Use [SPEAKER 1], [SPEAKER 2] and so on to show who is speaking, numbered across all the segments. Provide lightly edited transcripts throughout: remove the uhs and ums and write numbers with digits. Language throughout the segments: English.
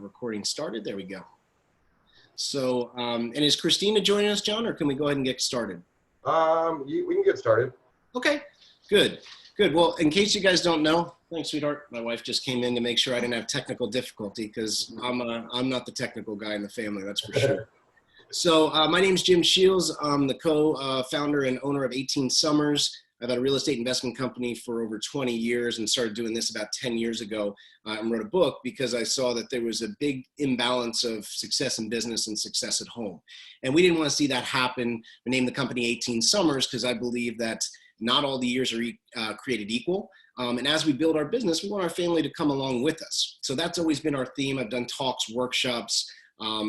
[SPEAKER 1] Recording started. There we go. So, and is Christina joining us, John, or can we go ahead and get started?
[SPEAKER 2] We can get started.
[SPEAKER 1] Okay, good. Well, in case you guys don't know, thanks, sweetheart. My wife just came in to make sure I didn't have technical difficulty because I'm not the technical guy in the family, that's for sure. So my name's Jim Shields. I'm the co-founder and owner of 18 Summers. I've had a real estate investment company for over 20 years and started doing this about 10 years ago and wrote a book because I saw that there was a big imbalance of success in business and success at home. And we didn't want to see that happen. We named the company 18 Summers because I believe that not all the years are created equal. And as we build our business, we want our family to come along with us. So that's always been our theme. I've done talks, workshops,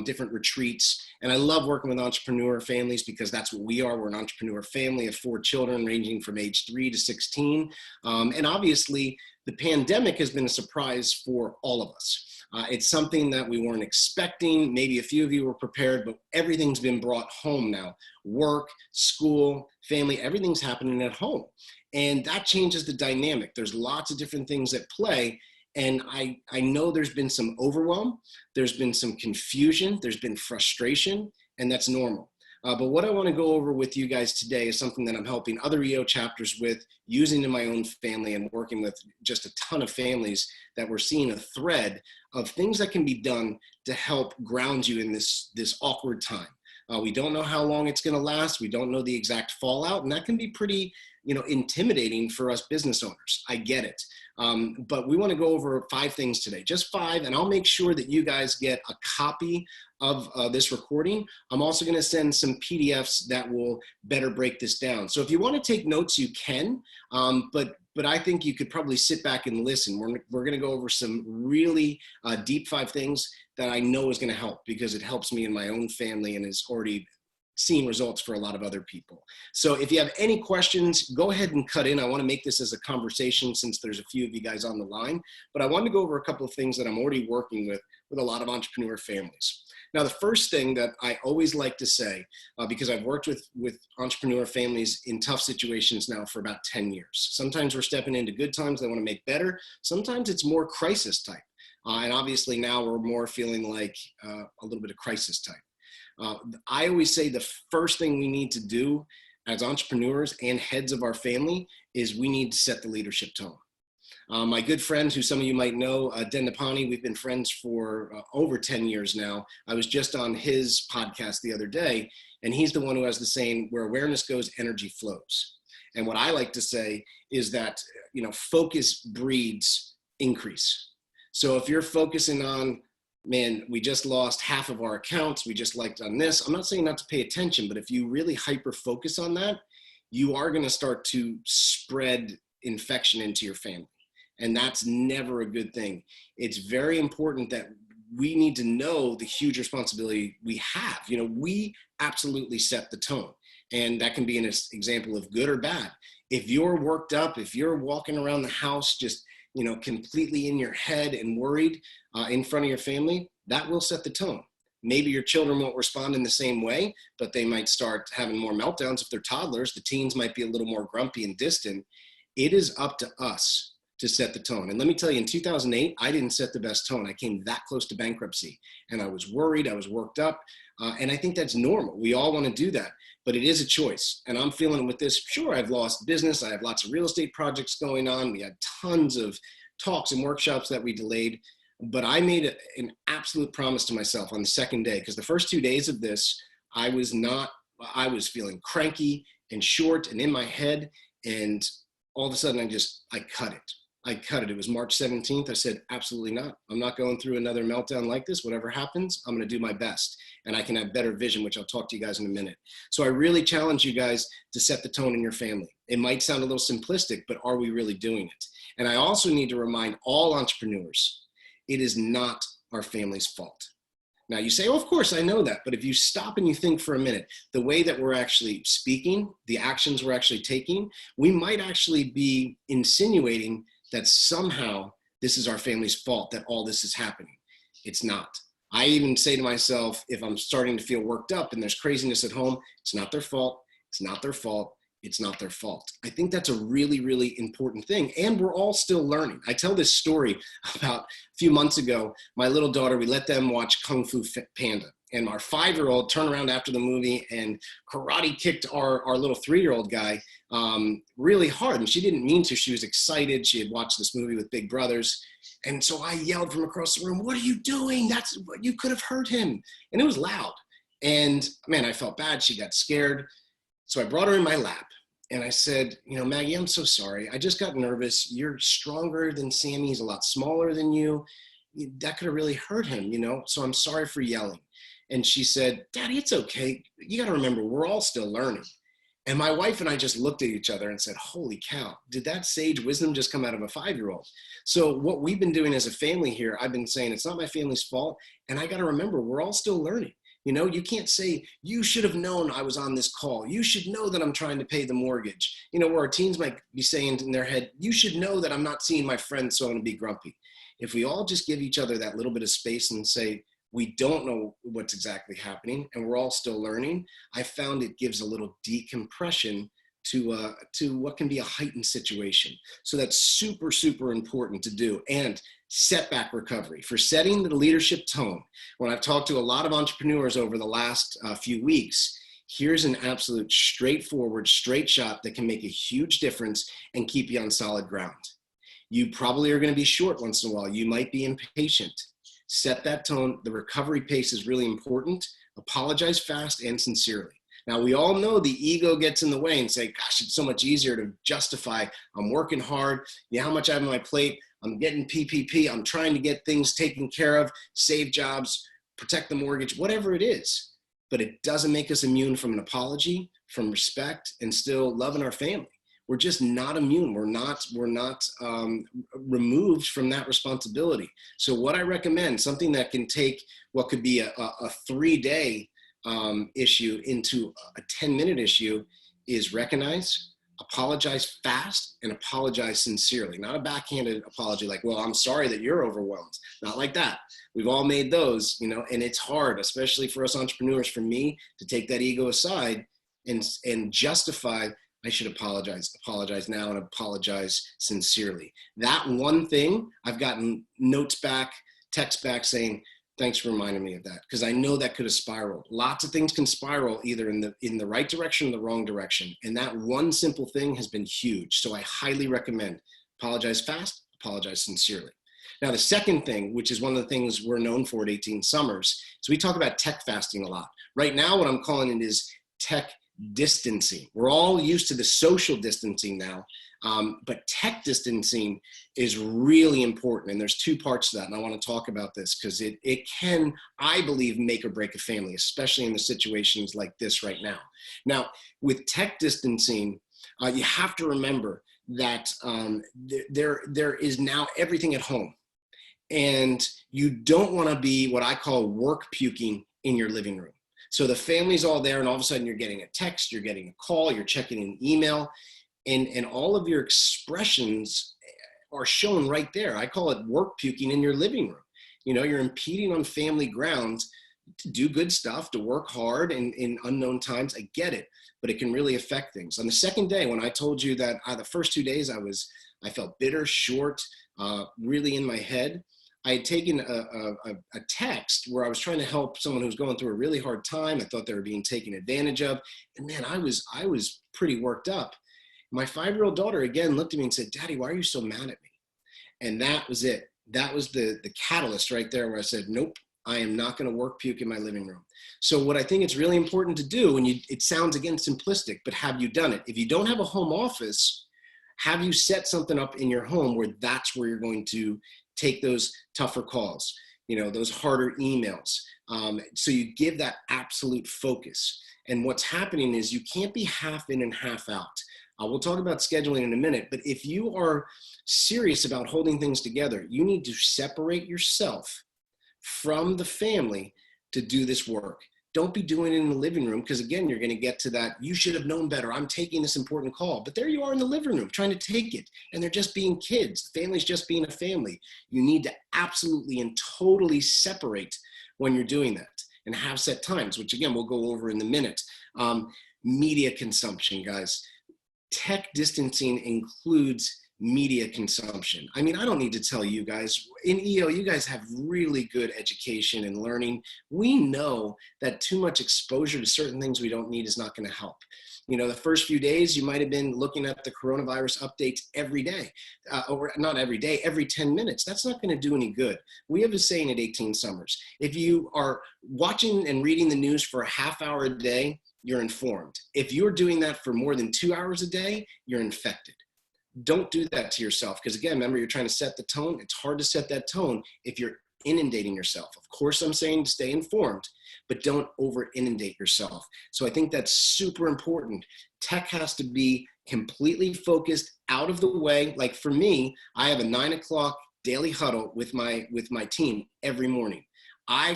[SPEAKER 1] different retreats. And I love working with entrepreneur families because that's what we are. We're an entrepreneur family of 4 children ranging from age 3 to 16. And obviously, the pandemic has been a surprise for all of us. It's something that we weren't expecting. Maybe a few of you were prepared, but everything's been brought home now. Work, school, family, everything's happening at home. And that changes the dynamic. There's lots of different things at play. And I know there's been some overwhelm, there's been some confusion, there's been frustration, and that's normal. But what I want to go over with you guys today is something that I'm helping other EO chapters with, using in my own family and working with just a ton of families that we're seeing a thread of things that can be done to help ground you in this awkward time. We don't know how long it's going to last. We don't know the exact fallout, and that can be pretty, intimidating for us business owners. I get it. But we want to go over 5 things today, just 5, and I'll make sure that you guys get a copy of this recording. I'm also going to send some PDFs that will better break this down. So if you want to take notes, you can, but I think you could probably sit back and listen. We're going to go over some really deep 5 things that I know is going to help because it helps me in my own family and is already seeing results for a lot of other people. So if you have any questions, go ahead and cut in. I want to make this as a conversation since there's a few of you guys on the line, but I want to go over a couple of things that I'm already working with a lot of entrepreneur families. Now, the first thing that I always like to say, because I've worked with entrepreneur families in tough situations now for about 10 years. Sometimes we're stepping into good times they want to make better. Sometimes it's more crisis type. And obviously now we're more feeling like a little bit of crisis type. I always say the first thing we need to do as entrepreneurs and heads of our family is we need to set the leadership tone. My good friend, who some of you might know, Den Napani, we've been friends for over 10 years now. I was just on his podcast the other day, and he's the one who has the saying, where awareness goes, energy flows. And what I like to say is that, focus breeds increase. So if you're focusing on, man, we just lost half of our accounts, we just liked on this. I'm not saying not to pay attention, but if you really hyper focus on that, you are going to start to spread infection into your family. And that's never a good thing. It's very important that we need to know the huge responsibility we have. We absolutely set the tone. And that can be an example of good or bad. If you're worked up, if you're walking around the house just completely in your head and worried in front of your family, that will set the tone. Maybe your children won't respond in the same way, but they might start having more meltdowns if they're toddlers. The teens might be a little more grumpy and distant. It is up to us to set the tone. And let me tell you, in 2008, I didn't set the best tone. I came that close to bankruptcy, and I was worried, I was worked up, and I think that's normal. We all want to do that, but it is a choice. And I'm feeling it with this. Sure, I've lost business. I have lots of real estate projects going on. We had tons of talks and workshops that we delayed, but I made an absolute promise to myself on the second day, because the first 2 days of this, I was feeling cranky and short and in my head, and all of a sudden I cut it. It was March 17th. I said, absolutely not. I'm not going through another meltdown like this. Whatever happens, I'm going to do my best, and I can have better vision, which I'll talk to you guys in a minute. So I really challenge you guys to set the tone in your family. It might sound a little simplistic, but are we really doing it? And I also need to remind all entrepreneurs, it is not our family's fault. Now you say, oh, of course I know that. But if you stop and you think for a minute, the way that we're actually speaking, the actions we're actually taking, we might actually be insinuating that somehow this is our family's fault, that all this is happening. It's not. I even say to myself, if I'm starting to feel worked up and there's craziness at home, it's not their fault. It's not their fault. it's not their fault. I think that's a really, really important thing. And we're all still learning. I tell this story about a few months ago, my little daughter, we let them watch Kung Fu Panda. And our 5-year-old turned around after the movie and karate kicked our little 3-year-old guy really hard. And she didn't mean to. She was excited. She had watched this movie with big brothers. And so I yelled from across the room, "What are you doing? That's what, you could have hurt him." And it was loud. And man, I felt bad. She got scared. So I brought her in my lap and I said, "Maggie, I'm so sorry. I just got nervous. You're stronger than Sammy. He's a lot smaller than you. That could have really hurt him, so I'm sorry for yelling." And she said, "Daddy, it's okay. You got to remember, we're all still learning." And my wife and I just looked at each other and said, holy cow, did that sage wisdom just come out of a 5-year-old? So what we've been doing as a family here, I've been saying it's not my family's fault. And I got to remember, we're all still learning. You can't say, "You should have known I was on this call. You should know that I'm trying to pay the mortgage." Where our teens might be saying in their head, "You should know that I'm not seeing my friends, so I'm going to be grumpy." If we all just give each other that little bit of space and say, we don't know what's exactly happening and we're all still learning, I found it gives a little decompression to what can be a heightened situation. So that's super, super important to do. And setback recovery, for setting the leadership tone. When I've talked to a lot of entrepreneurs over the last few weeks, here's an absolute straightforward, straight shot that can make a huge difference and keep you on solid ground. You probably are going to be short once in a while. You might be impatient. Set that tone. The recovery pace is really important. Apologize fast and sincerely. Now, we all know the ego gets in the way and say, gosh, it's so much easier to justify, I'm working hard, how much I have on my plate, I'm getting PPP, I'm trying to get things taken care of, save jobs, protect the mortgage, whatever it is. But it doesn't make us immune from an apology, from respect, and still loving our family. We're just not immune. We're not removed from that responsibility. So what I recommend, something that can take what could be a 3-day issue into a 10-minute issue, is recognize, apologize fast, and apologize sincerely. Not a backhanded apology like, "Well, I'm sorry that you're overwhelmed." Not like that. We've all made those, and it's hard, especially for us entrepreneurs, for me to take that ego aside and justify, I should apologize now, and apologize sincerely. That one thing, I've gotten notes back, texts back saying, "Thanks for reminding me of that," because I know that could have spiraled. Lots of things can spiral either in the right direction or the wrong direction. And that one simple thing has been huge. So I highly recommend apologize fast, apologize sincerely. Now, the second thing, which is one of the things we're known for at 18 Summers, is we talk about tech fasting a lot. Right now, what I'm calling it is tech distancing. We're all used to the social distancing now, but tech distancing is really important. And there's 2 parts to that. And I want to talk about this because it can, I believe, make or break a family, especially in the situations like this right now. Now, with tech distancing, you have to remember that there is now everything at home. And you don't want to be what I call work puking in your living room. So the family's all there and all of a sudden you're getting a text, you're getting a call, you're checking an email, and all of your expressions are shown right there. I call it work puking in your living room. You're impeding on family grounds to do good stuff, to work hard in unknown times. I get it, but it can really affect things. On the second day, when I told you that the first 2 days I felt bitter, short, really in my head, I had taken a text where I was trying to help someone who was going through a really hard time. I thought they were being taken advantage of. And man, I was pretty worked up. My 5-year-old daughter again looked at me and said, "Daddy, why are you so mad at me?" And that was it. That was the catalyst right there where I said, nope, I am not going to work puke in my living room. So what I think it's really important to do, and it sounds again simplistic, but have you done it? If you don't have a home office, have you set something up in your home where that's where you're going to take those tougher calls, those harder emails. So you give that absolute focus. And what's happening is you can't be half in and half out. We'll talk about scheduling in a minute, but if you are serious about holding things together, you need to separate yourself from the family to do this work. Don't be doing it in the living room, because again, you're going to get to that, "You should have known better. I'm taking this important call." But there you are in the living room trying to take it, and they're just being kids. The family's just being a family. You need to absolutely and totally separate when you're doing that and have set times, which again, we'll go over in a minute. Media consumption, guys. tech distancing includes media consumption. I mean, I don't need to tell you guys, in EO, you guys have really good education and learning. We know that too much exposure to certain things we don't need is not going to help. You know, the first few days, you might have been looking at the coronavirus updates every day, or not every day, every 10 minutes. That's not going to do any good. We have a saying at 18 Summers. If you are watching and reading the news for a half hour a day, you're informed. If you're doing that for more than 2 hours a day, you're infected. Don't do that to yourself, because again, remember, you're trying to set the tone. It's hard to set that tone if you're inundating yourself. Of course, I'm saying to stay informed, but don't over inundate yourself. So I think that's super important. Tech has to be completely focused, out of the way. Like for me, I have a 9 o'clock daily huddle with my team every morning.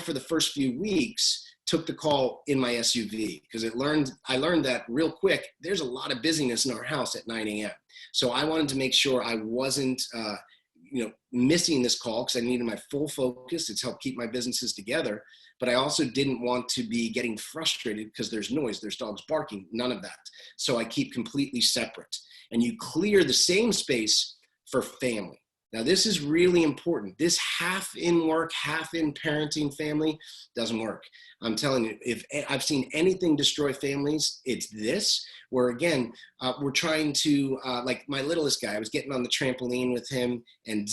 [SPEAKER 1] For the first few weeks, took the call in my SUV because I learned that real quick. There's a lot of busyness in our house at 9 a.m. So I wanted to make sure I wasn't, missing this call because I needed my full focus. It's helped keep my businesses together. But I also didn't want to be getting frustrated because there's noise, there's dogs barking, none of that. So I keep completely separate. And you clear the same space for family. Now, this is really important. This half in work, half in parenting family doesn't work. I'm telling you, if I've seen anything destroy families, it's this, where again, we're trying to, like my littlest guy, I was getting on the trampoline with him and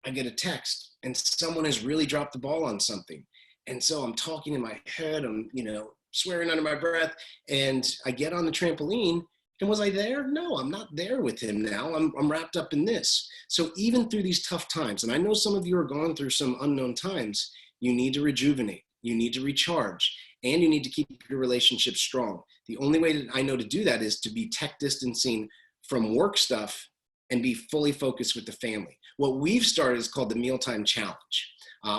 [SPEAKER 1] I get a text and someone has really dropped the ball on something. And so I'm talking in my head, I'm, swearing under my breath, and I get on the trampoline. And was I there? No, I'm not there with him now. I'm wrapped up in this. So even through these tough times, and I know some of you are going through some unknown times, you need to rejuvenate, you need to recharge, and you need to keep your relationship strong. The only way that I know to do that is to be tech distancing from work stuff and be fully focused with the family. What we've started is called the Mealtime Challenge.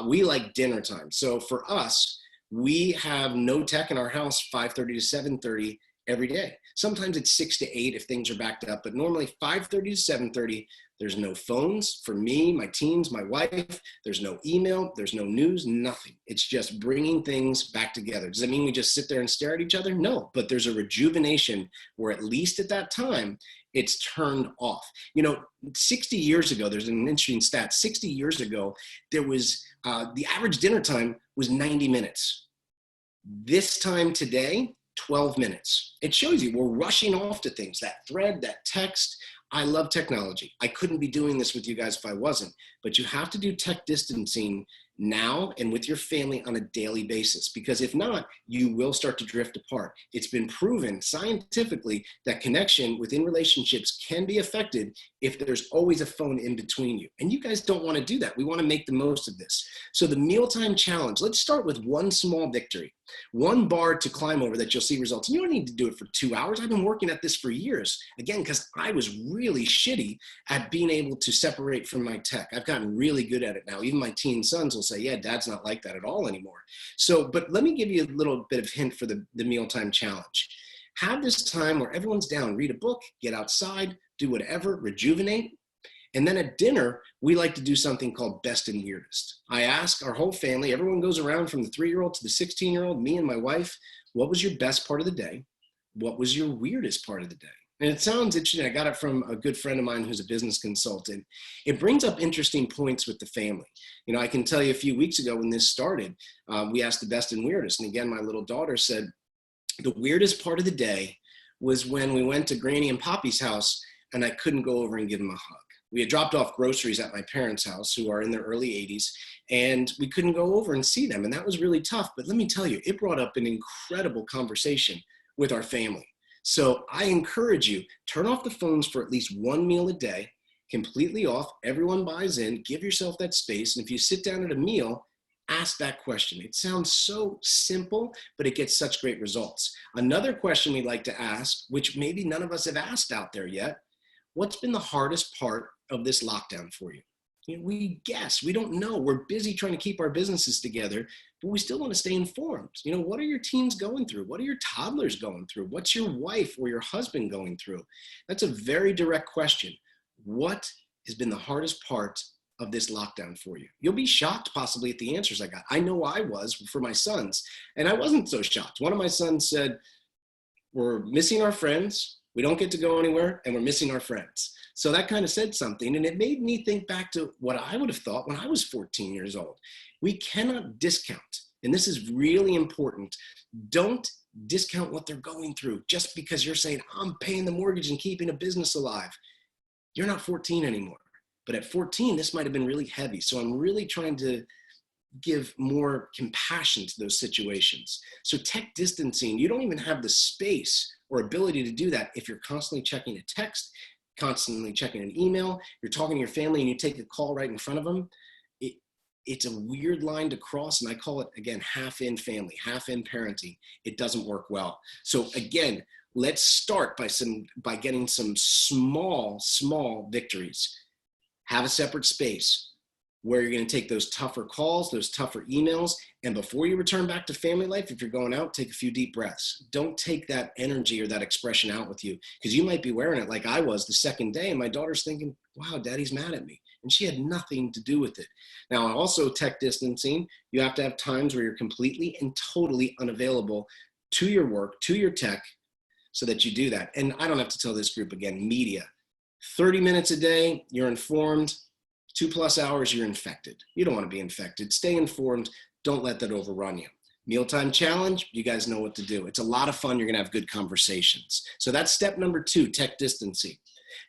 [SPEAKER 1] We like dinner time. So for us, we have no tech in our house 5:30 to 7:30 every day. Sometimes it's 6 to 8 if things are backed up, but normally 5:30 to 7:30, there's no phones for me, my teens, my wife, there's no email, there's no news, nothing. It's just bringing things back together. Does that mean we just sit there and stare at each other? No, but there's a rejuvenation where at least at that time, it's turned off. 60 years ago, there's an interesting stat. 60 years ago, there was, the average dinner time was 90 minutes. This time today, 12 minutes. It shows you we're rushing off to things, that thread, that text. I love technology. I couldn't be doing this with you guys if I wasn't, but you have to do tech distancing now and with your family on a daily basis, because if not, you will start to drift apart. It's been proven scientifically that connection within relationships can be affected if there's always a phone in between you. And you guys don't want to do that. We want to make the most of this. So the Mealtime Challenge, let's start with one small victory, one bar to climb over that you'll see results. And you don't need to do it for 2 hours. I've been working at this for years, again, because I was really shitty at being able to separate from my tech. I've gotten really good at it now. Even my teen sons will say, yeah, dad's not like that at all anymore. So, but let me give you a little bit of hint for the Mealtime Challenge. Have this time where everyone's down, read a book, get outside, do whatever, rejuvenate. And then at dinner, we like to do something called Best and Weirdest. I ask our whole family, everyone goes around from the 3-year-old to the 16-year-old, me and my wife, what was your best part of the day? What was your weirdest part of the day? And it sounds interesting. I got it from a good friend of mine who's a business consultant. It brings up interesting points with the family. I can tell you a few weeks ago when this started, we asked the best and weirdest. And again, my little daughter said, the weirdest part of the day was when we went to Granny and Poppy's house and I couldn't go over and give them a hug. We had dropped off groceries at my parents' house, who are in their early 80s, and we couldn't go over and see them. And that was really tough. But let me tell you, it brought up an incredible conversation with our family. So I encourage you, turn off the phones for at least one meal a day, completely off. Everyone buys in, give yourself that space. And if you sit down at a meal, ask that question. It sounds so simple, but it gets such great results. Another question we like to ask, which maybe none of us have asked out there yet, what's been the hardest part of this lockdown for you? We guess, we don't know. We're busy trying to keep our businesses together, but we still want to stay informed. What are your teens going through? What are your toddlers going through? What's your wife or your husband going through? That's a very direct question. What has been the hardest part of this lockdown for you? You'll be shocked possibly at the answers I got. I know I was for my sons, and I wasn't so shocked. One of my sons said, we're missing our friends. We don't get to go anywhere, and we're missing our friends. So that kind of said something, and it made me think back to what I would have thought when I was 14 years old. We cannot discount, and this is really important. Don't discount what they're going through just because you're saying, I'm paying the mortgage and keeping a business alive. You're not 14 anymore. But at 14, this might have been really heavy. So I'm really trying to give more compassion to those situations. So tech distancing, you don't even have the space or ability to do that if you're constantly checking a text, constantly checking an email, you're talking to your family and you take a call right in front of them. It's a weird line to cross, and I call it, again, half in family, half in parenting. It doesn't work well. So again, let's start by getting some small victories. Have a separate space where you're going to take those tougher calls, those tougher emails, and before you return back to family life, if you're going out, take a few deep breaths. Don't take that energy or that expression out with you, because you might be wearing it like I was the second day, and my daughter's thinking, wow, daddy's mad at me. And she had nothing to do with it. Now, also tech distancing, you have to have times where you're completely and totally unavailable to your work, to your tech, so that you do that. And I don't have to tell this group again, media. 30 minutes a day, you're informed. 2+ hours, you're infected. You don't want to be infected. Stay informed. Don't let that overrun you. Mealtime challenge, you guys know what to do. It's a lot of fun. You're going to have good conversations. So that's step number 2, tech distancing.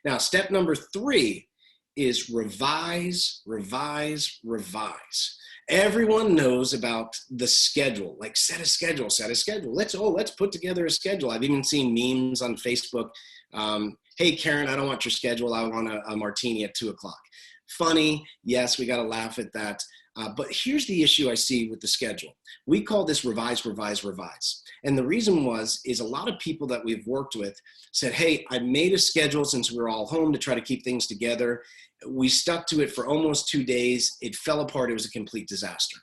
[SPEAKER 1] Now, step number 3 is revise. Everyone knows about the schedule, like set a schedule. Let's put together a schedule. I've even seen memes on Facebook. Hey, Karen, I don't want your schedule. I want a martini at 2 o'clock. Funny, yes, we got to laugh at that. But here's the issue I see with the schedule. We call this revise. And the reason is a lot of people that we've worked with said, hey, I made a schedule since we're all home to try to keep things together. We stuck to it for almost 2 days. It fell apart. It was a complete disaster.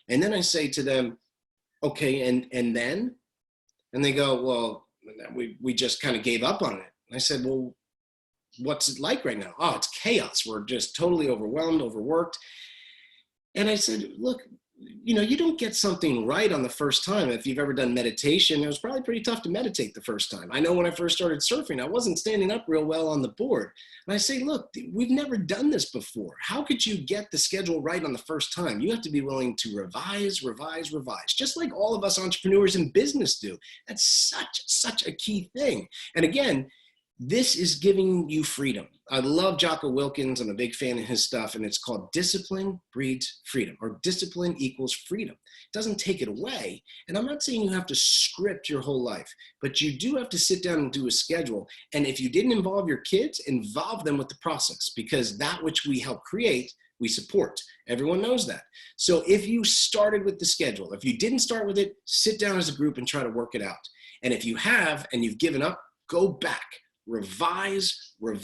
[SPEAKER 1] And then I say to them, okay, and then? And they go, well, we just kind of gave up on it. And I said, well, what's it like right now? Oh, it's chaos. We're just totally overwhelmed, overworked. And I said, look, you don't get something right on the first time. If you've ever done meditation, it was probably pretty tough to meditate the first time. I know when I first started surfing, I wasn't standing up real well on the board. And I say, look, we've never done this before. How could you get the schedule right on the first time? You have to be willing to revise, just like all of us entrepreneurs in business do. That's such a key thing. And again, this is giving you freedom. I love Jocko Wilkins. I'm a big fan of his stuff, and it's called Discipline Breeds Freedom, or discipline equals freedom. It doesn't take it away. And I'm not saying you have to script your whole life, but you do have to sit down and do a schedule. And if you didn't involve your kids, involve them with the process, because that which we help create, we support. Everyone knows that. So if you started with the schedule, if you didn't start with it, sit down as a group and try to work it out. And if you have, and you've given up, go back. Revise. We're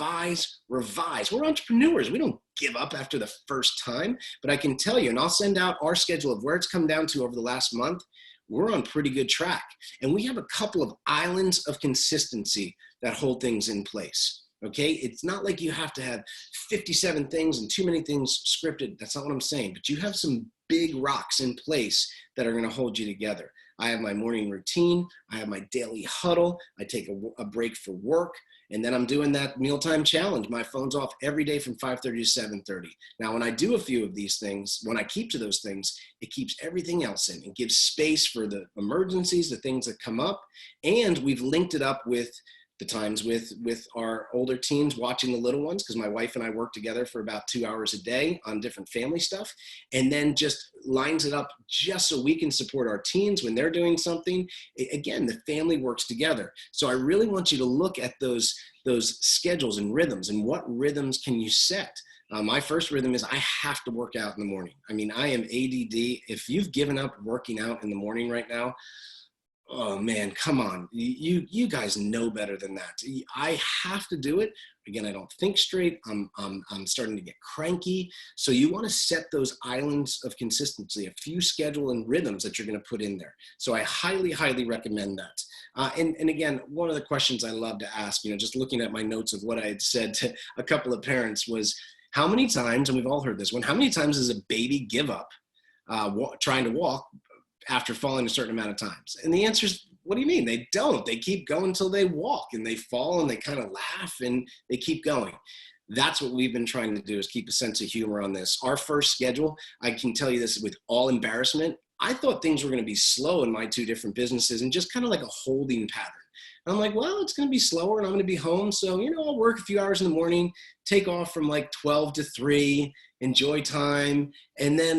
[SPEAKER 1] entrepreneurs. We don't give up after the first time, but I can tell you, and I'll send out our schedule of where it's come down to over the last month. We're on pretty good track. And we have a couple of islands of consistency that hold things in place. Okay. It's not like you have to have 57 things and too many things scripted. That's not what I'm saying, but you have some big rocks in place that are going to hold you together. I have my morning routine. I have my daily huddle. I take a break for work. And then I'm doing that mealtime challenge. My phone's off every day from 5:30 to 7:30. Now, when I do a few of these things, when I keep to those things, it keeps everything else in. It gives space for the emergencies, the things that come up. And we've linked it up with the times with our older teens watching the little ones, because my wife and I work together for about 2 hours a day on different family stuff, and then just lines it up just so we can support our teens when they're doing something. Again, the family works together. So I really want you to look at those schedules and rhythms, and what rhythms can you set? My first rhythm is I have to work out in the morning. I mean, I am ADD. If you've given up working out in the morning right now, oh man, come on. You guys know better than that. I have to do it. Again, I don't think straight. I'm starting to get cranky. So you want to set those islands of consistency, a few schedule and rhythms that you're going to put in there. So I highly, highly recommend that. And again, one of the questions I love to ask, just looking at my notes of what I had said to a couple of parents was, how many times, and we've all heard this one, how many times does a baby give up trying to walk after falling a certain amount of times? And the answer is what do you mean? They don't. They keep going until they walk and they fall and they kind of laugh and they keep going. That's what we've been trying to do, is keep a sense of humor on this. Our first schedule, I can tell you this with all embarrassment, I thought things were going to be slow in my 2 different businesses and just kind of like a holding pattern. And I'm like, well, it's going to be slower and I'm going to be home. So, I'll work a few hours in the morning, take off from like 12 to 3, enjoy time, and then,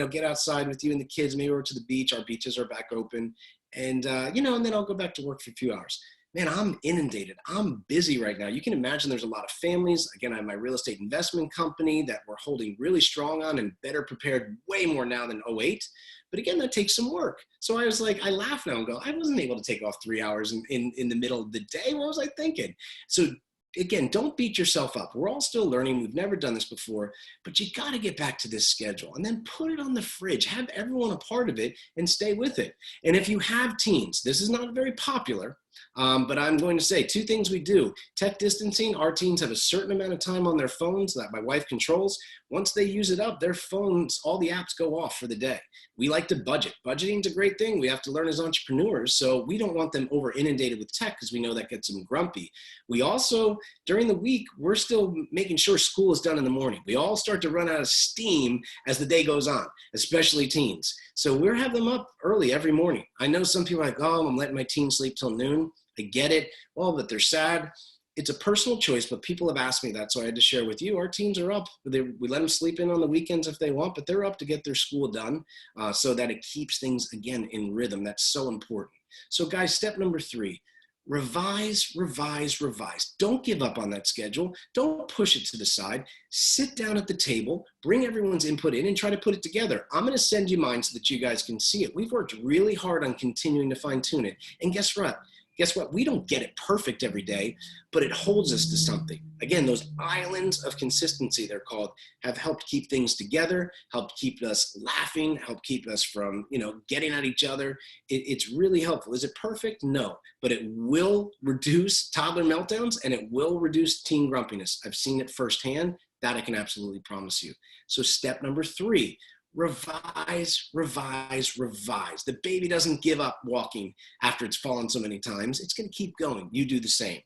[SPEAKER 1] get outside with you and the kids, maybe over to the beach. Our beaches are back open. And, and then I'll go back to work for a few hours. Man, I'm inundated. I'm busy right now. You can imagine there's a lot of families. Again, I have my real estate investment company that we're holding really strong on and better prepared way more now than '08. But again, that takes some work. So I was like, I laugh now and go, I wasn't able to take off 3 hours in the middle of the day. What was I thinking? So again, don't beat yourself up. We're all still learning. We've never done this before, but you got to get back to this schedule and then put it on the fridge. Have everyone a part of it and stay with it. And if you have teens, this is not very popular, but I'm going to say 2 things we do. Tech distancing, our teens have a certain amount of time on their phones that my wife controls. Once they use it up, their phones, all the apps go off for the day. We like to budget. Budgeting is a great thing. We have to learn as entrepreneurs. So we don't want them over inundated with tech because we know that gets them grumpy. We also, during the week, we're still making sure school is done in the morning. We all start to run out of steam as the day goes on, especially teens. So we're having them up early every morning. I know some people are like, oh, I'm letting my teens sleep till noon. I get it. Well, but they're sad. It's a personal choice, but people have asked me that, so I had to share with you. Our teens are up. We let them sleep in on the weekends if they want, but they're up to get their school done so that it keeps things, again, in rhythm. That's so important. So guys, step number 3, revise, revise, revise. Don't give up on that schedule. Don't push it to the side. Sit down at the table, bring everyone's input in and try to put it together. I'm going to send you mine so that you guys can see it. We've worked really hard on continuing to fine tune it. And guess what? We don't get it perfect every day, but it holds us to something. Again, those islands of consistency, they're called, have helped keep things together, helped keep us laughing, helped keep us from, getting at each other. It's really helpful. Is it perfect? No, but it will reduce toddler meltdowns and it will reduce teen grumpiness. I've seen it firsthand. That I can absolutely promise you. So step number 3, revise, revise, revise. The baby doesn't give up walking after it's fallen so many times. It's going to keep going. You do the same.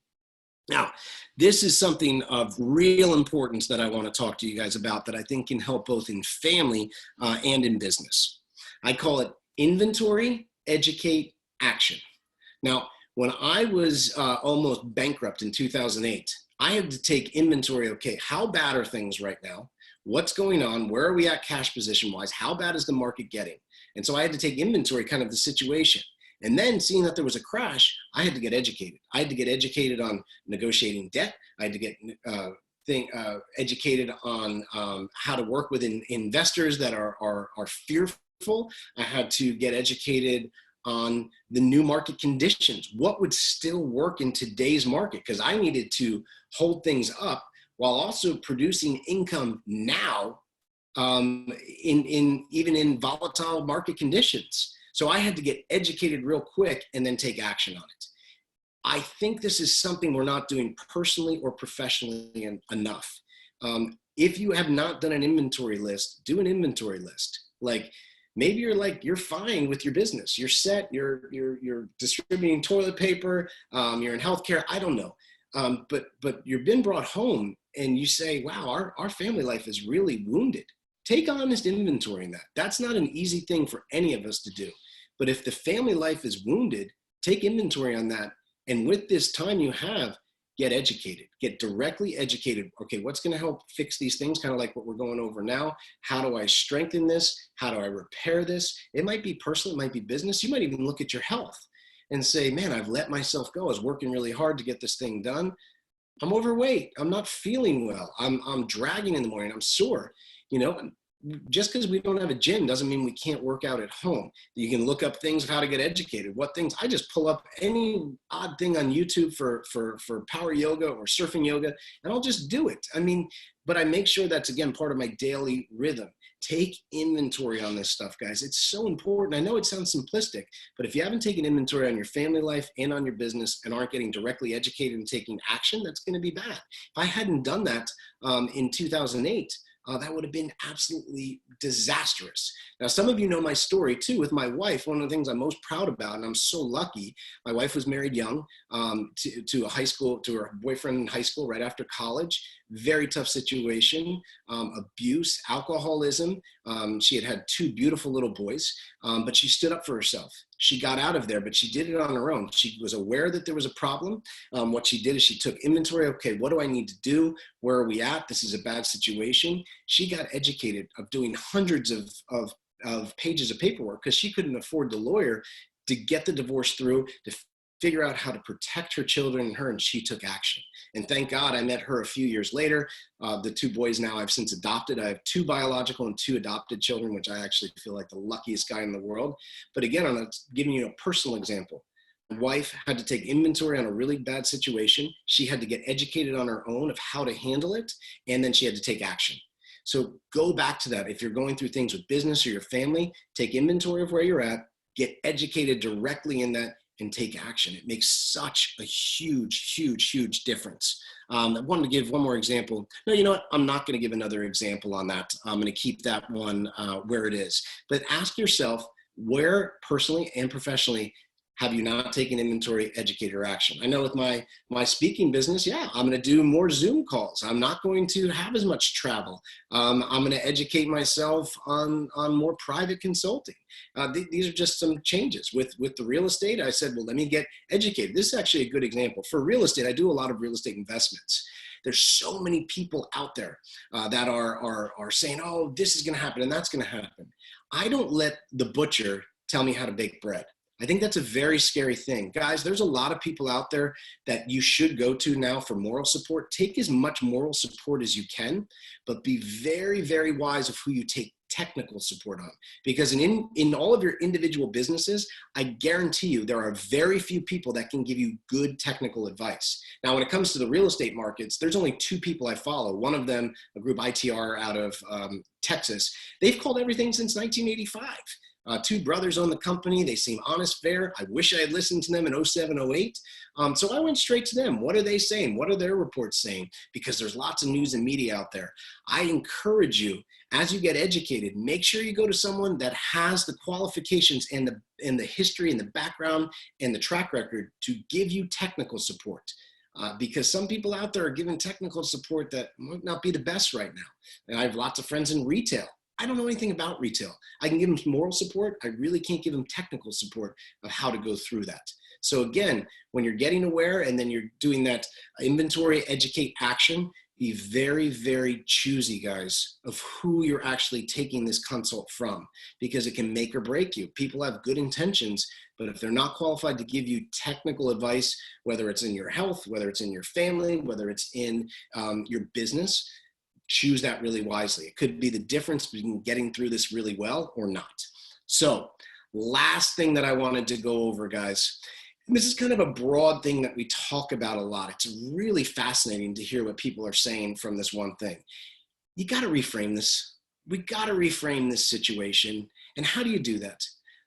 [SPEAKER 1] Now, this is something of real importance that I want to talk to you guys about that I think can help both in family and in business. I call it inventory, educate, action. Now, when I was almost bankrupt in 2008, I had to take inventory. Okay, how bad are things right now? What's going on? Where are we at cash position wise? How bad is the market getting? And so I had to take inventory kind of the situation. And then seeing that there was a crash, I had to get educated. I had to get educated on negotiating debt. I had to get educated on how to work with investors that are fearful. I had to get educated on the new market conditions. What would still work in today's market? Because I needed to hold things up while also producing income now, even in volatile market conditions. So I had to get educated real quick and then take action on it. I think this is something we're not doing personally or professionally enough. If you have not done an inventory list, do an inventory list. Like maybe you're fine with your business. You're set. You're distributing toilet paper. You're in healthcare. I don't know. But you've been brought home and you say, wow, our family life is really wounded. Take honest inventory in that. That's not an easy thing for any of us to do. But if the family life is wounded, take inventory on that. And with this time you have, get educated, get directly educated. Okay, what's going to help fix these things? Kind of like what we're going over now. How do I strengthen this? How do I repair this? It might be personal, it might be business. You might even look at your health and say, man, I've let myself go. I was working really hard to get this thing done. I'm overweight. I'm not feeling well. I'm dragging in the morning. I'm sore. Just because we don't have a gym doesn't mean we can't work out at home. You can look up things of how to get educated. What things? I just pull up any odd thing on YouTube for power yoga or surfing yoga, and I'll just do it. But I make sure that's, again, part of my daily rhythm. Take inventory on this stuff, guys. It's so important. I know it sounds simplistic, but if you haven't taken inventory on your family life and on your business and aren't getting directly educated and taking action, that's going to be bad. If I hadn't done that in 2008, that would have been absolutely disastrous. Now, some of you know my story too with my wife. One of the things I'm most proud about, and I'm so lucky, my wife was married young to her boyfriend in high school right after college. Very tough situation, abuse, alcoholism. She had two beautiful little boys, but she stood up for herself. She got out of there, but she did it on her own. She was aware that there was a problem. What she did is she took inventory. Okay, what do I need to do? Where are we at? This is a bad situation. She got educated of doing hundreds of pages of paperwork because she couldn't afford the lawyer to get the divorce through, to figure out how to protect her children and her, and she took action. And thank God I met her a few years later. The two boys now I've since adopted. I have two biological and two adopted children, which I actually feel like the luckiest guy in the world. But again, I'm giving you a personal example. My wife had to take inventory on a really bad situation. She had to get educated on her own of how to handle it, and then she had to take action. So go back to that. If you're going through things with business or your family, take inventory of where you're at, get educated directly in that, and take action. It makes such a huge, huge, huge difference. I wanted to give one more example. No, you know what? I'm not going to give another example on that. I'm going to keep that one where it is. But ask yourself, where personally and professionally have you not taken inventory, educated, or action? I know with my speaking business, yeah, I'm going to do more Zoom calls. I'm not going to have as much travel. I'm going to educate myself on more private consulting. These are just some changes. With the real estate, I said, well, let me get educated. This is actually a good example. For real estate, I do a lot of real estate investments. There's so many people out there that are saying, oh, this is going to happen and that's going to happen. I don't let the butcher tell me how to bake bread. I think that's a very scary thing. Guys, there's a lot of people out there that you should go to now for moral support. Take as much moral support as you can, but be very, very wise of who you take technical support on. Because in all of your individual businesses, I guarantee you there are very few people that can give you good technical advice. Now, when it comes to the real estate markets, there's only two people I follow. One of them, a group ITR out of Texas, they've called everything since 1985. Two brothers own the company. They seem honest, fair. I wish I had listened to them in 07, 08. So I went straight to them. What are they saying? What are their reports saying? Because there's lots of news and media out there. I encourage you, as you get educated, make sure you go to someone that has the qualifications and the history and the background and the track record to give you technical support. Because some people out there are giving technical support that might not be the best right now. And I have lots of friends in retail. I don't know anything about retail. I can give them moral support. I really can't give them technical support of how to go through that. So again, when you're getting aware and then you're doing that inventory, educate, action, be very, very choosy, guys, of who you're actually taking this consult from, because it can make or break you. People have good intentions, but if they're not qualified to give you technical advice, whether it's in your health, whether it's in your family, whether it's in your business, choose that really wisely. It could be the difference between getting through this really well or not. So last thing that I wanted to go over, guys, and this is kind of a broad thing that we talk about a lot. It's really fascinating to hear what people are saying from this one thing. You got to reframe this. We got to reframe this situation. And how do you do that?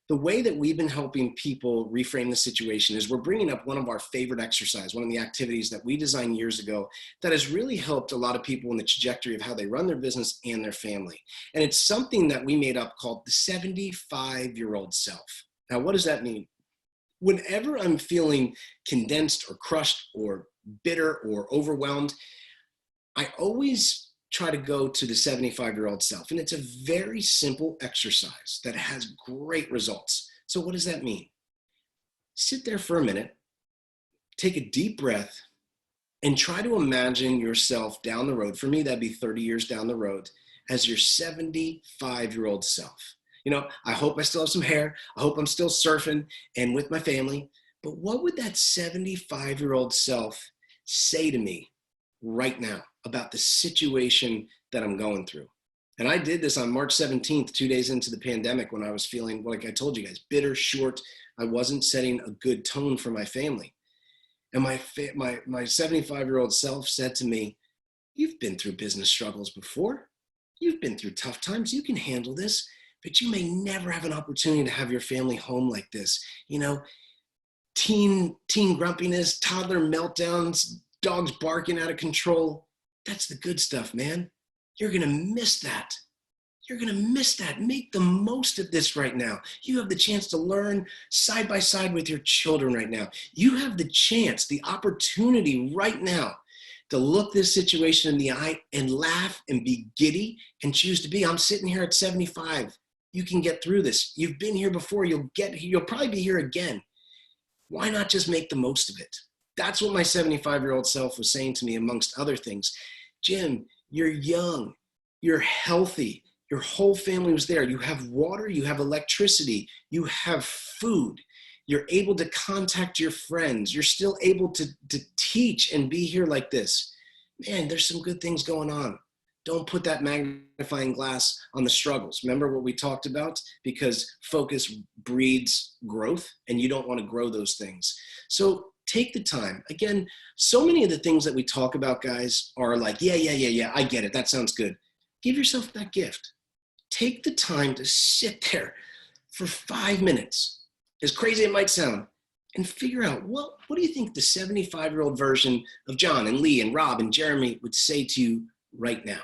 [SPEAKER 1] The way that we've been helping people reframe the situation is we're bringing up one of our favorite exercises, one of the activities that we designed years ago that has really helped a lot of people in the trajectory of how they run their business and their family. And it's something that we made up called the 75-year-old self. Now, what does that mean? Whenever I'm feeling condensed or crushed or bitter or overwhelmed, I always try to go to the 75-year-old self. And it's a very simple exercise that has great results. So what does that mean? Sit there for a minute, take a deep breath, and try to imagine yourself down the road. For me, that'd be 30 years down the road as your 75-year-old self. You know, I hope I still have some hair. I hope I'm still surfing and with my family. But what would that 75-year-old self say to me right now about the situation that I'm going through? And I did this on March 17th, 2 days into the pandemic, when I was feeling, like I told you guys, bitter, short. I wasn't setting a good tone for my family. And my 75-year-old self said to me, you've been through business struggles before. You've been through tough times. You can handle this, but you may never have an opportunity to have your family home like this. You know, teen grumpiness, toddler meltdowns, dogs barking out of control. That's the good stuff, man. You're going to miss that. You're going to miss that. Make the most of this right now. You have the chance to learn side by side with your children right now. You have the chance, the opportunity right now to look this situation in the eye and laugh and be giddy and choose to be. I'm sitting here at 75. You can get through this. You've been here before. You'll probably be here again. Why not just make the most of it? That's what my 75-year-old self was saying to me, amongst other things. Jim, you're young. You're healthy. Your whole family was there. You have water, you have electricity, you have food. You're able to contact your friends. You're still able to teach and be here like this. Man, there's some good things going on. Don't put that magnifying glass on the struggles. Remember what we talked about? Because focus breeds growth, and you don't want to grow those things. So take the time. Again, so many of the things that we talk about, guys, are like, yeah, I get it. That sounds good. Give yourself that gift. Take the time to sit there for 5 minutes, as crazy it might sound, and figure out, what do you think the 75-year-old version of John and Lee and Rob and Jeremy would say to you right now?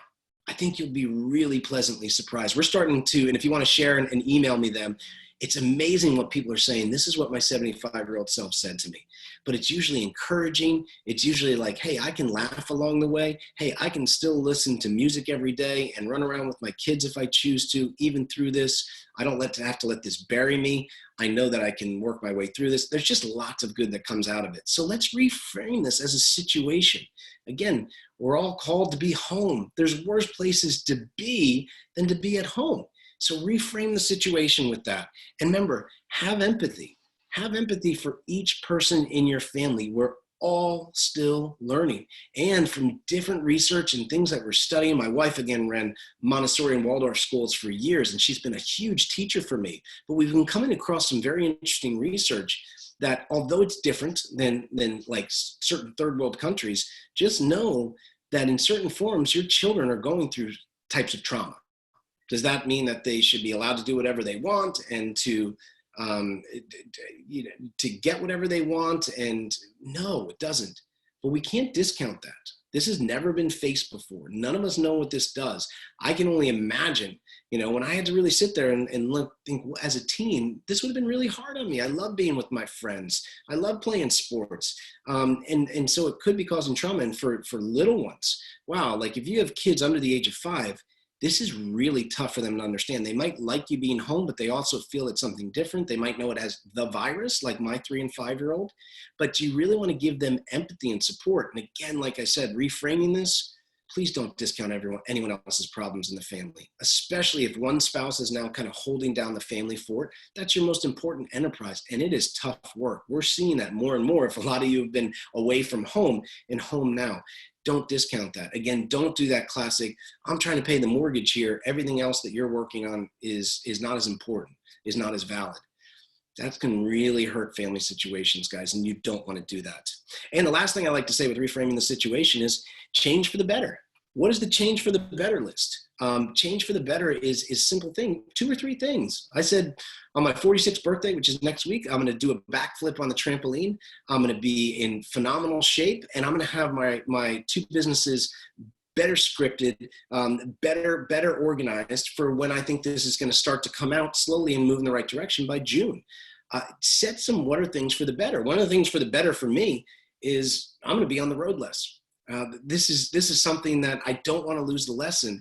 [SPEAKER 1] I think you'll be really pleasantly surprised. We're starting to, and if you want to share and email me them, it's amazing what people are saying. This is what my 75-year-old self said to me. But it's usually encouraging. It's usually like, hey, I can laugh along the way. Hey, I can still listen to music every day and run around with my kids if I choose to, even through this. I don't have to let this bury me. I know that I can work my way through this. There's just lots of good that comes out of it. So let's reframe this as a situation. Again, we're all called to be home. There's worse places to be than to be at home. So reframe the situation with that. And remember, have empathy. Have empathy for each person in your family. We're all still learning. And from different research and things that we're studying, my wife, again, ran Montessori and Waldorf schools for years, and she's been a huge teacher for me. But we've been coming across some very interesting research that, although it's different than like certain third world countries, just know that in certain forms, your children are going through types of trauma. Does that mean that they should be allowed to do whatever they want and to get whatever they want? And no, it doesn't. But we can't discount that. This has never been faced before. None of us know what this does. I can only imagine, when I had to really sit there and think, well, as a teen, this would have been really hard on me. I love being with my friends. I love playing sports. And so it could be causing trauma. And for little ones, wow, like if you have kids under the age of 5, this is really tough for them to understand. They might like you being home, but they also feel it's something different. They might know it has the virus, like my 3 and 5-year-old, but you really want to give them empathy and support. And again, like I said, reframing this, please don't discount anyone else's problems in the family, especially if one spouse is now kind of holding down the family fort. That's your most important enterprise, and it is tough work. We're seeing that more and more. If a lot of you have been away from home and home now, don't discount that. Again, don't do that classic, I'm trying to pay the mortgage here. Everything else that you're working on is not as important, is not as valid. That can really hurt family situations, guys, and you don't want to do that. And the last thing I like to say with reframing the situation is change for the better. What is the change for the better list? Change for the better is a simple thing, 2 or 3 things. I said on my 46th birthday, which is next week, I'm going to do a backflip on the trampoline. I'm going to be in phenomenal shape, and I'm going to have my 2 businesses better scripted, better organized for when I think this is going to start to come out slowly and move in the right direction by June. Set some what are things for the better. One of the things for the better for me is I'm going to be on the road less. This is something that I don't want to lose the lesson.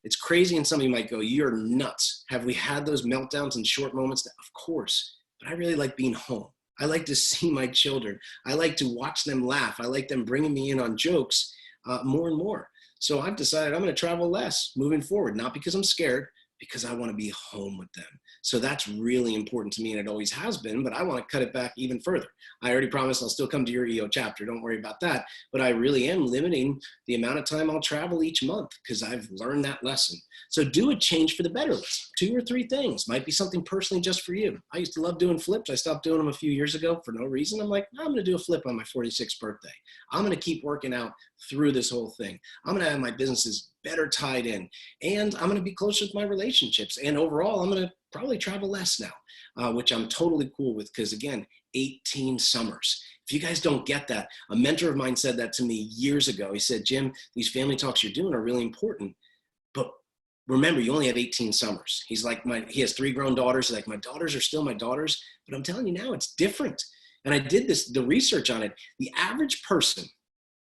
[SPEAKER 1] It's crazy, and some of you might go, you're nuts. Have we had those meltdowns and short moments? Of course, but I really like being home. I like to see my children. I like to watch them laugh. I like them bringing me in on jokes more and more. So I've decided I'm going to travel less moving forward, not because I'm scared, because I want to be home with them. So that's really important to me, and it always has been, but I want to cut it back even further. I already promised I'll still come to your EO chapter. Don't worry about that. But I really am limiting the amount of time I'll travel each month because I've learned that lesson. So do a change for the better list. 2 or 3 things. Might be something personally just for you. I used to love doing flips. I stopped doing them a few years ago for no reason. I'm like, I'm going to do a flip on my 46th birthday. I'm going to keep working out through this whole thing. I'm going to have my businesses better tied in, and I'm going to be closer with my relationships. And overall, I'm going to probably travel less now, which I'm totally cool with because, again, 18 summers. If you guys don't get that, a mentor of mine said that to me years ago. He said, Jim, these family talks you're doing are really important. remember, you only have 18 summers. He has 3 grown daughters. He's like, my daughters are still my daughters, but I'm telling you now, it's different. And I did the research on it. The average person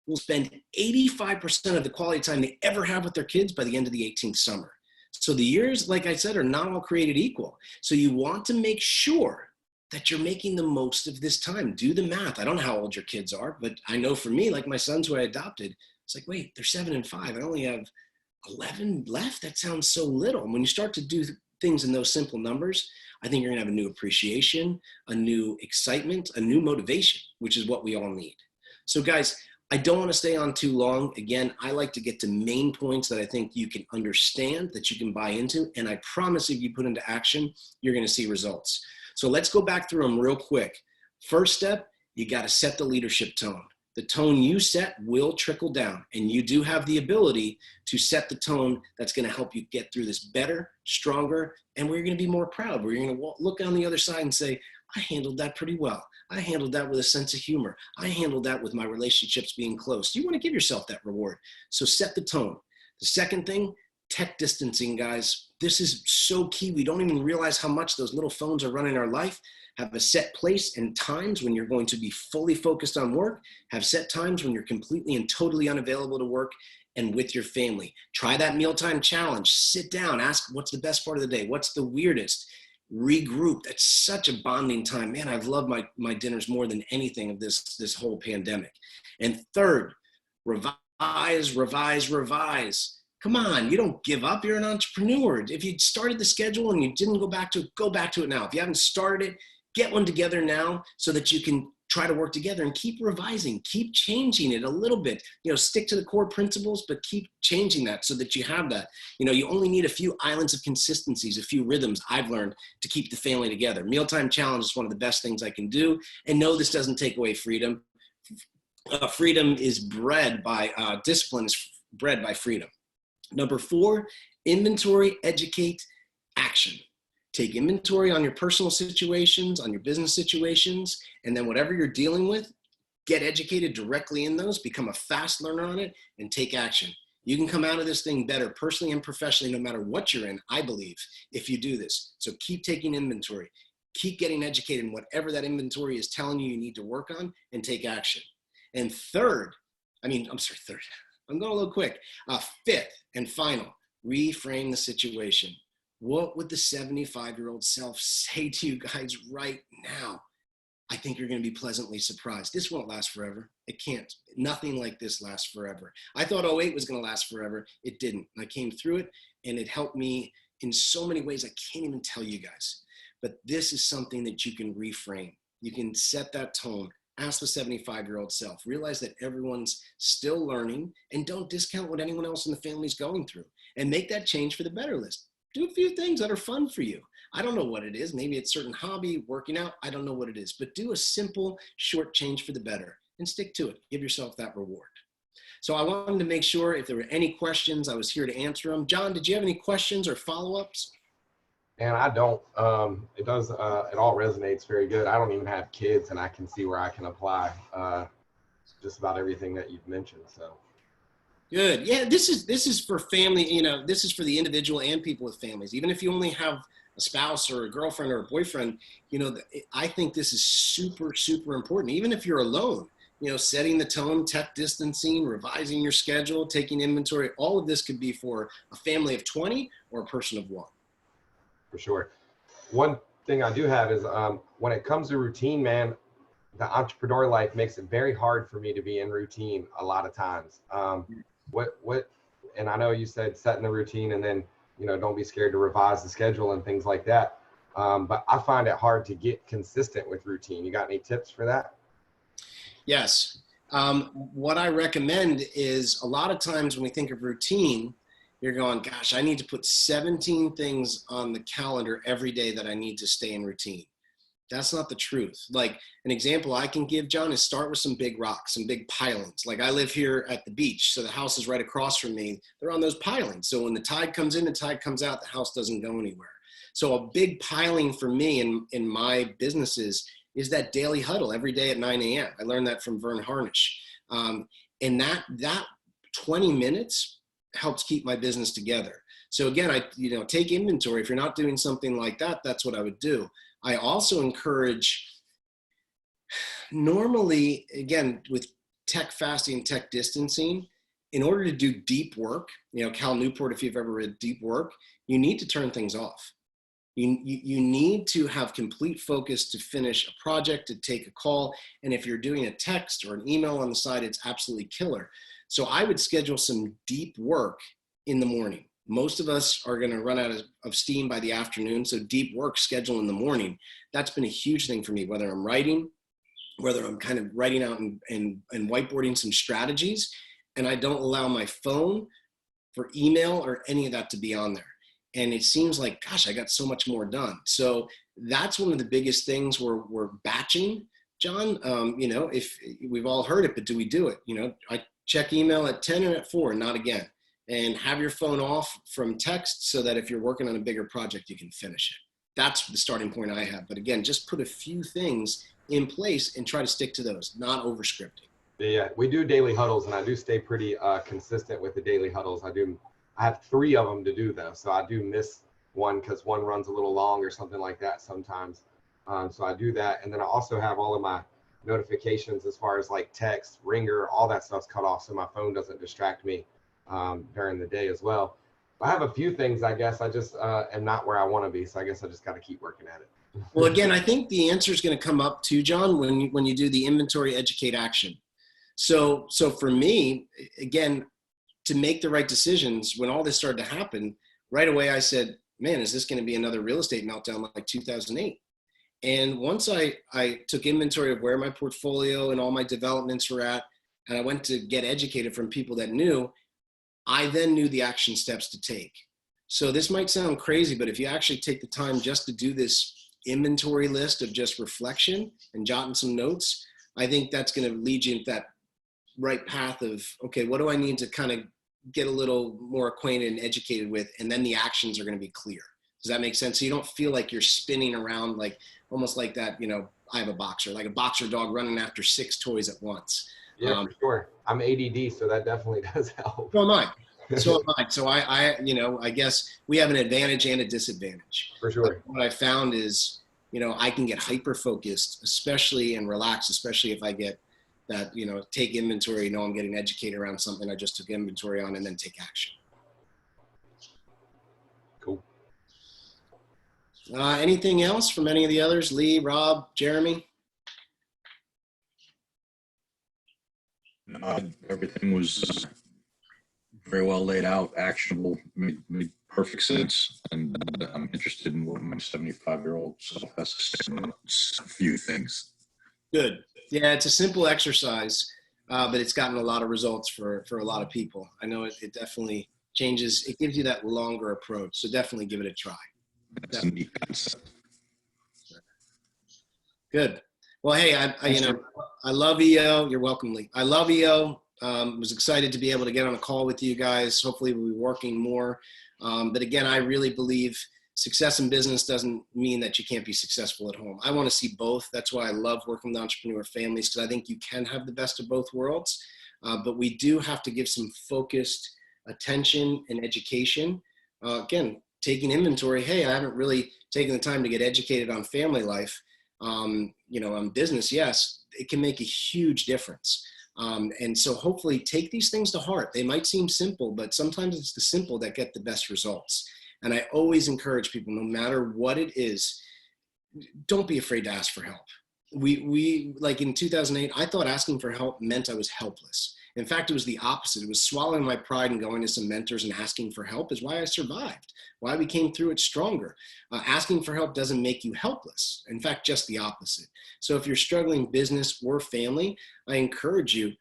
[SPEAKER 1] will spend 85% of the quality time they ever have with their kids by the end of the 18th summer. So the years, like I said, are not all created equal. So you want to make sure that you're making the most of this time. Do the math. I don't know how old your kids are, but I know for me, like my sons who I adopted, it's like, wait, they're 7 and 5. I only have 11 left. That sounds so little. And when you start to do things in those simple numbers, I think you're gonna have a new appreciation, a new excitement, a new motivation, which is what we all need. So guys, I don't want to stay on too long. Again, I like to get to main points that I think you can understand, that you can buy into. And I promise if you put into action, you're going to see results. So let's go back through them real quick. First step, you got to set the leadership tone. The tone you set will trickle down, and you do have the ability to set the tone that's going to help you get through this better, stronger, and where you're going to be more proud, where you're going to look on the other side and say, I handled that pretty well. I handled that with a sense of humor. I handled that with my relationships being close. You want to give yourself that reward. So set the tone. The second thing, tech distancing, guys. This is so key. We don't even realize how much those little phones are running our life. Have a set place and times when you're going to be fully focused on work. Have set times when you're completely and totally unavailable to work and with your family. Try that mealtime challenge. Sit down, ask what's the best part of the day? What's the weirdest? Regroup. That's such a bonding time. Man, I've loved my dinners more than anything of this whole pandemic. And third, revise, revise, revise. Come on, you don't give up. You're an entrepreneur. If you started the schedule and you didn't go back to it now. If you haven't started it, get one together now so that you can try to work together and keep revising, keep changing it a little bit. Stick to the core principles, but keep changing that so that you have that. You only need a few islands of consistencies, a few rhythms I've learned to keep the family together. Mealtime challenge is one of the best things I can do. And no, this doesn't take away freedom. Freedom is bred by, discipline is bred by freedom. Number 4, inventory, educate, action. Take inventory on your personal situations, on your business situations, and then whatever you're dealing with, get educated directly in those, become a fast learner on it, and take action. You can come out of this thing better personally and professionally, no matter what you're in, I believe, if you do this. So keep taking inventory, keep getting educated in whatever that inventory is telling you need to work on, and take action. And third, I'm going a little quick. 5th and final, reframe the situation. What would the 75-year-old self say to you guys right now? I think you're going to be pleasantly surprised. This won't last forever. It can't. Nothing like this lasts forever. I thought '08 was going to last forever. It didn't. I came through it, and it helped me in so many ways I can't even tell you guys. But this is something that you can reframe. You can set that tone. Ask the 75-year-old self. Realize that everyone's still learning, and don't discount what anyone else in the family is going through. And make that change for the better list. Do a few things that are fun for you. I don't know what it is. Maybe it's a certain hobby, working out. I don't know what it is. But do a simple, short change for the better and stick to it. Give yourself that reward. So I wanted to make sure if there were any questions, I was here to answer them. John, did you have any questions or follow-ups?
[SPEAKER 2] And I don't. It does. It all resonates very good. I don't even have kids, and I can see where I can apply just about everything that you've mentioned. So.
[SPEAKER 1] Good. Yeah, this is for family. This is for the individual and people with families. Even if you only have a spouse or a girlfriend or a boyfriend, I think this is super, super important. Even if you're alone, setting the tone, tech distancing, revising your schedule, taking inventory, all of this could be for a family of 20 or a person of 1.
[SPEAKER 2] For sure. One thing I do have is when it comes to routine, man, the entrepreneur life makes it very hard for me to be in routine a lot of times. And I know you said setting the routine and then, don't be scared to revise the schedule and things like that. But I find it hard to get consistent with routine. You got any tips for that?
[SPEAKER 1] Yes. What I recommend is a lot of times when we think of routine, you're going, gosh, I need to put 17 things on the calendar every day that I need to stay in routine. That's not the truth. Like an example I can give, John, is start with some big rocks, some big pilings. Like I live here at the beach, so the house is right across from me. They're on those pilings. So when the tide comes in, the tide comes out, the house doesn't go anywhere. So a big piling for me in my businesses is that daily huddle every day at 9 a.m. I learned that from Vern Harnish. And that 20 minutes helps keep my business together. So again, take inventory. If you're not doing something like that, that's what I would do. I also encourage, normally, again, with tech fasting, tech distancing, in order to do deep work, Cal Newport, if you've ever read Deep Work, you need to turn things off. You need to have complete focus to finish a project, to take a call. And if you're doing a text or an email on the side, it's absolutely killer. So I would schedule some deep work in the morning. Most of us are going to run out of steam by the afternoon. So deep work schedule in the morning. That's been a huge thing for me, whether I'm writing, whether I'm kind of writing out and whiteboarding some strategies. And I don't allow my phone for email or any of that to be on there. And it seems like, gosh, I got so much more done. So that's one of the biggest things we're batching, John. If we've all heard it, but do we do it? I check email at 10 and at 4, not again. And have your phone off from text so that if you're working on a bigger project, you can finish it. That's the starting point I have. But again, just put a few things in place and try to stick to those, not over scripting.
[SPEAKER 2] Yeah, we do daily huddles, and I do stay pretty consistent with the daily huddles. I have 3 of them to do though, so I do miss one because one runs a little long or something like that sometimes. So I do that, and then I also have all of my notifications as far as like text, ringer, all that stuff's cut off so my phone doesn't distract me during the day as well. I have a few things, I guess. I just am not where I want to be, so I guess I just got to keep working at it.
[SPEAKER 1] Well, again, I think the answer is going to come up too, John, when you do the inventory, educate, action. So for me, again, to make the right decisions, when all this started to happen, right away I said, man, is this going to be another real estate meltdown like 2008? And once I took inventory of where my portfolio and all my developments were at, and I went to get educated from people that knew, I then knew the action steps to take. So this might sound crazy, but if you actually take the time just to do this inventory list of just reflection and jotting some notes, I think that's going to lead you into that right path of, okay, what do I need to kind of get a little more acquainted and educated with? And then the actions are going to be clear. Does that make sense? So you don't feel like you're spinning around, like almost like that, I have a boxer, like a boxer dog running after 6 toys at once.
[SPEAKER 2] Yeah, for sure. I'm ADD, so that definitely does help.
[SPEAKER 1] So am I. So I guess we have an advantage and a disadvantage.
[SPEAKER 2] For sure.
[SPEAKER 1] What I found is, I can get hyper focused, especially and relaxed, especially if I get that, take inventory, I'm getting educated around something I just took inventory on, and then take action.
[SPEAKER 2] Cool.
[SPEAKER 1] Anything else from any of the others? Lee, Rob, Jeremy?
[SPEAKER 3] Everything was very well laid out, actionable, made perfect sense. And I'm interested in what my 75-year-old self has to say about a few things.
[SPEAKER 1] Good. Yeah, it's a simple exercise, but it's gotten a lot of results for a lot of people. I know it definitely changes. It gives you that longer approach. So definitely give it a try.
[SPEAKER 3] That's a neat concept.
[SPEAKER 1] Good. Well, hey, I love EO. You're welcome, Lee. I love EO. Was excited to be able to get on a call with you guys. Hopefully we'll be working more. But again, I really believe success in business doesn't mean that you can't be successful at home. I want to see both. That's why I love working with entrepreneur families, because I think you can have the best of both worlds. But we do have to give some focused attention and education. Again, taking inventory. Hey, I haven't really taken the time to get educated on family life. On business, yes, it can make a huge difference. And so hopefully take these things to heart. They might seem simple, but sometimes it's the simple that get the best results. And I always encourage people, no matter what it is, don't be afraid to ask for help. We like in 2008, I thought asking for help meant I was helpless. In fact, it was the opposite. It was swallowing my pride and going to some mentors and asking for help is why I survived, why we came through it stronger. Asking for help doesn't make you helpless. In fact, just the opposite. So if you're struggling business or family, I encourage you,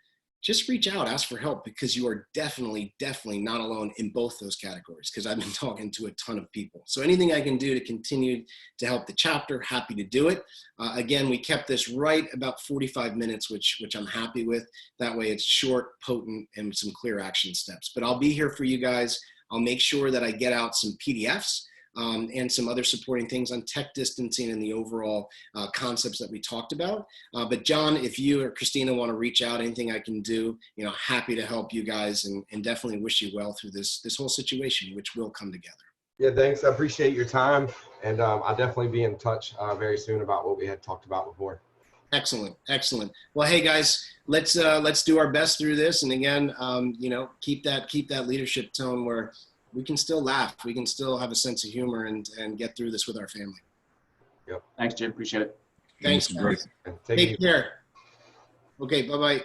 [SPEAKER 1] just reach out, ask for help, because you are definitely not alone in both those categories, because I've been talking to a ton of people. So anything I can do to continue to help the chapter, happy to do it. Again, we kept this right about 45 minutes, which I'm happy with. That way it's short, potent, and some clear action steps. But I'll be here for you guys. I'll make sure that I get out some PDFs and some other supporting things on tech distancing and the overall concepts that we talked about. But John, if you or Christina want to reach out, anything I can do, happy to help you guys, and definitely wish you well through this whole situation, which will come together.
[SPEAKER 2] Yeah, thanks. I appreciate your time, and I'll definitely be in touch very soon about what we had talked about before.
[SPEAKER 1] Excellent, excellent. Well, hey guys, let's do our best through this, and again, keep that leadership tone where we can still laugh, we can still have a sense of humor, and get through this with our family.
[SPEAKER 2] Yep.
[SPEAKER 4] Thanks, Jim. Appreciate it.
[SPEAKER 1] Thanks.
[SPEAKER 3] Great.
[SPEAKER 1] Take care. Okay. Bye bye.